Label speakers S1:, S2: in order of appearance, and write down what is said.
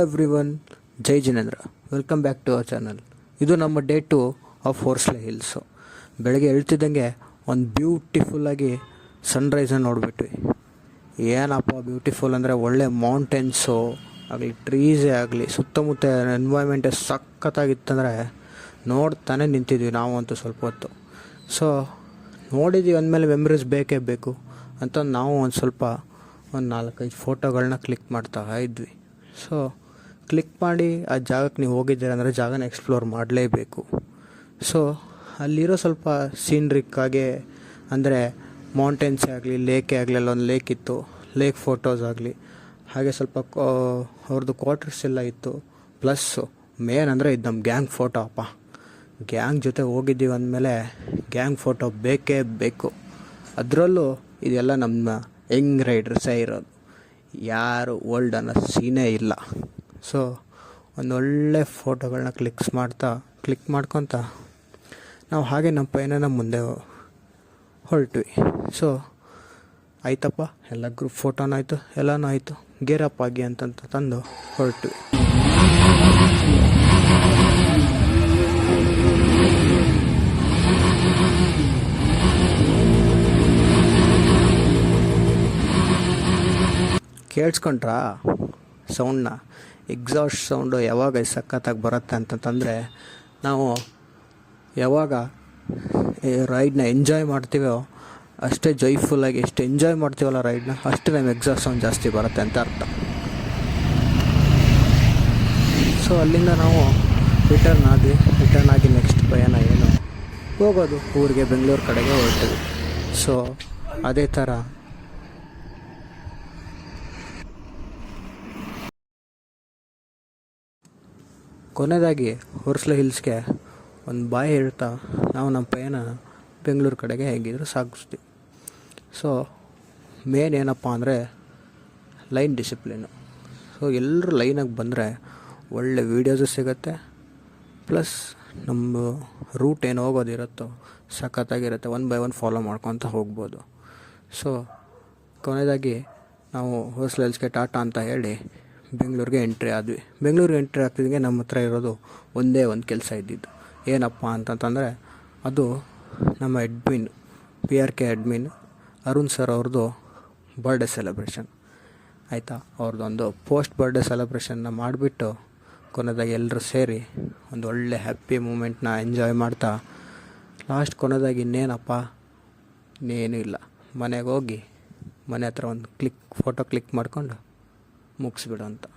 S1: Everyone, ಜೈ ಜಿನೇಂದ್ರ. Welcome back to our channel. ಇದು ನಮ್ಮ ಡೇ 2 ಆಫ್ ಹೋರ್ಸ್ಲೆ ಹಿಲ್ಸು. ಬೆಳಗ್ಗೆ ಹೇಳ್ತಿದ್ದಂಗೆ ಒಂದು ಬ್ಯೂಟಿಫುಲ್ಲಾಗಿ ಸನ್ರೈಸನ್ನು ನೋಡಿಬಿಟ್ವಿ. ಏನಪ್ಪ ಬ್ಯೂಟಿಫುಲ್ ಅಂದರೆ ಒಳ್ಳೆ ಮೌಂಟೇನ್ಸು ಆಗಲಿ, ಟ್ರೀಸೇ ಆಗಲಿ, ಸುತ್ತಮುತ್ತ ಎನ್ವೈರ್ಮೆಂಟೇ ಸಖತ್ತಾಗಿತ್ತಂದರೆ ನೋಡ್ತಾನೆ ನಿಂತಿದ್ವಿ ನಾವಂತೂ ಸ್ವಲ್ಪ ಹೊತ್ತು. ಸೊ ನೋಡಿದ್ದೀವಿ ಅಂದಮೇಲೆ ಮೆಮ್ರೀಸ್ ಬೇಕೇ ಬೇಕು ಅಂತ ನಾವು ಒಂದು 4-5 ಫೋಟೋಗಳನ್ನ ಕ್ಲಿಕ್ ಮಾಡ್ತಾ ಇದ್ವಿ. ಸೊ ಕ್ಲಿಕ್ ಮಾಡಿ ಆ ಜಾಗಕ್ಕೆ ನೀವು ಹೋಗಿದ್ದೀರ ಅಂದರೆ ಜಾಗನ ಎಕ್ಸ್ಪ್ಲೋರ್ ಮಾಡಲೇಬೇಕು. ಸೊ ಅಲ್ಲಿರೋ ಸ್ವಲ್ಪ ಸೀನ್ರಿಕ್ಕಾಗೆ ಅಂದರೆ ಮೌಂಟೇನ್ಸೇ ಆಗಲಿ, ಲೇಕೇ ಆಗಲಿ, ಅಲ್ಲೊಂದು ಲೇಕ್ ಇತ್ತು, ಲೇಕ್ ಫೋಟೋಸ್ ಆಗಲಿ, ಹಾಗೆ ಸ್ವಲ್ಪ ಅವ್ರದ್ದು ಕ್ವಾರ್ಟರ್ಸ್ ಎಲ್ಲ ಇತ್ತು. ಪ್ಲಸ್ಸು ಮೇನ್ ಅಂದರೆ ಇದು ನಮ್ಮ ಗ್ಯಾಂಗ್ ಫೋಟೋ. ಅಪ್ಪ, ಗ್ಯಾಂಗ್ ಜೊತೆ ಹೋಗಿದ್ದೀವಿ ಅಂದಮೇಲೆ ಗ್ಯಾಂಗ್ ಫೋಟೋ ಬೇಕೇ ಬೇಕು. ಅದರಲ್ಲೂ ಇದೆಲ್ಲ ನಮ್ಮ ಯಂಗ್ ರೈಡರ್ಸೇ ಇರೋದು, ಯಾರು ಓಲ್ಡ್ ಅನ್ನೋ ಸೀನೇ ಇಲ್ಲ. ಸೊ ಒಂದೊಳ್ಳೆ ಫೋಟೋಗಳನ್ನ ಕ್ಲಿಕ್ ಮಾಡ್ಕೊತ ನಾವು ಹಾಗೆ ನಮ್ಮ ಪಯಣನ ಮುಂದೆ ಹೊರಟ್ವಿ. ಸೊ ಆಯ್ತಪ್ಪ, ಎಲ್ಲ ಗ್ರೂಪ್ ಫೋಟೋನೂ ಆಯಿತು, ಎಲ್ಲನೂ ಆಯಿತು, ಗೇರಪ್ ಆಗಿ ಅಂತಂತ ತಂದು ಹೊರಟ್ವಿ. ಕೇಳಿಸ್ಕೊಂಡ್ರಾ ಸೌಂಡನ್ನ? ಎಕ್ಸಾಸ್ಟ್ ಸೌಂಡು ಯಾವಾಗ ಸಖತ್ತಾಗಿ ಬರುತ್ತೆ ಅಂತಂತಂದರೆ, ನಾವು ಯಾವಾಗ ರೈಡ್ನ ಎಂಜಾಯ್ ಮಾಡ್ತೀವೋ ಅಷ್ಟೇ ಜಾಯ್ಫುಲ್ಲಾಗಿ, ಎಷ್ಟು ಎಂಜಾಯ್ ಮಾಡ್ತೀವಲ್ಲ ರೈಡ್ನ, ಅಷ್ಟೇ ನಮ್ಮ ಎಕ್ಸಾಸ್ಟ್ ಸೌಂಡ್ ಜಾಸ್ತಿ ಬರುತ್ತೆ ಅಂತ ಅರ್ಥ. ಸೊ ಅಲ್ಲಿಂದ ನಾವು ರಿಟರ್ನ್ ಆಗಿ ನೆಕ್ಸ್ಟ್ ಪಯಣ ಏನು ಹೋಗೋದು ಊರಿಗೆ, ಬೆಂಗಳೂರು ಕಡೆಗೆ ಹೊರಟಿವಿ. ಸೊ ಅದೇ ಥರ ಕೊನೆಯದಾಗಿ ಹೋರ್ಸ್ಲೆ ಹಿಲ್ಸ್ಗೆ ಒಂದು ಬಾಯ್ ಹೇಳ್ತಾ ನಾವು ನಮ್ಮ ಪಯಣ ಬೆಂಗಳೂರು ಕಡೆಗೆ ಹೇಗಿದ್ರು ಸಾಗಿಸ್ತೀವಿ. ಸೊ ಮೇನ್ ಏನಪ್ಪ ಅಂದರೆ ಲೈನ್ ಡಿಸಿಪ್ಲಿನು. ಸೊ ಎಲ್ಲರೂ ಲೈನಾಗಿ ಬಂದರೆ ಒಳ್ಳೆ ವೀಡಿಯೋಸು ಸಿಗುತ್ತೆ, ಪ್ಲಸ್ ನಮ್ಮ ರೂಟ್ ಏನು ಹೋಗೋದಿರುತ್ತೋ ಸಖತ್ತಾಗಿರುತ್ತೆ, 1 by 1 ಫಾಲೋ ಮಾಡ್ಕೊತ ಹೋಗ್ಬೋದು. ಸೊ ಕೊನೆಯದಾಗಿ ನಾವು ಹೋರ್ಸ್ಲೆ ಹಿಲ್ಸ್ಗೆ ಟಾಟಾ ಅಂತ ಹೇಳಿ ಬೆಂಗಳೂರಿಗೆ ಎಂಟ್ರಿ ಆದ್ವಿ. ಬೆಂಗಳೂರಿಗೆ ಎಂಟ್ರಿ ಆಗ್ತಿದ್ದಂಗೆ ನಮ್ಮ ಹತ್ರ ಇರೋದು ಒಂದೇ ಒಂದು ಕೆಲಸ ಇದ್ದಿದ್ದು. ಏನಪ್ಪ ಅಂತಂತಂದರೆ, ಅದು ನಮ್ಮ admin, PRK admin Arun sir ಅವ್ರದ್ದು ಬರ್ಡೇ ಸೆಲೆಬ್ರೇಷನ್ ಆಯಿತಾ. ಅವ್ರದ್ದೊಂದು ಪೋಸ್ಟ್ ಬರ್ಡೇ ಸೆಲೆಬ್ರೇಷನ್ನ ಮಾಡಿಬಿಟ್ಟು ಕೊನೆಯದಾಗಿ ಎಲ್ಲರೂ ಸೇರಿ ಒಂದು ಒಳ್ಳೆ ಹ್ಯಾಪಿ ಮೂಮೆಂಟ್ನ ಎಂಜಾಯ್ ಮಾಡ್ತಾ ಲಾಸ್ಟ್ ಕೊನೆಯದಾಗಿ ಇನ್ನೇನೂ ಇಲ್ಲ, ಮನೆಗೆ ಹೋಗಿ ಮನೆ ಹತ್ರ ಒಂದು ಫೋಟೋ ಕ್ಲಿಕ್ ಮಾಡ್ಕೊಂಡು ಮುಗಿಸ್ಬಿಡು ಅಂತ.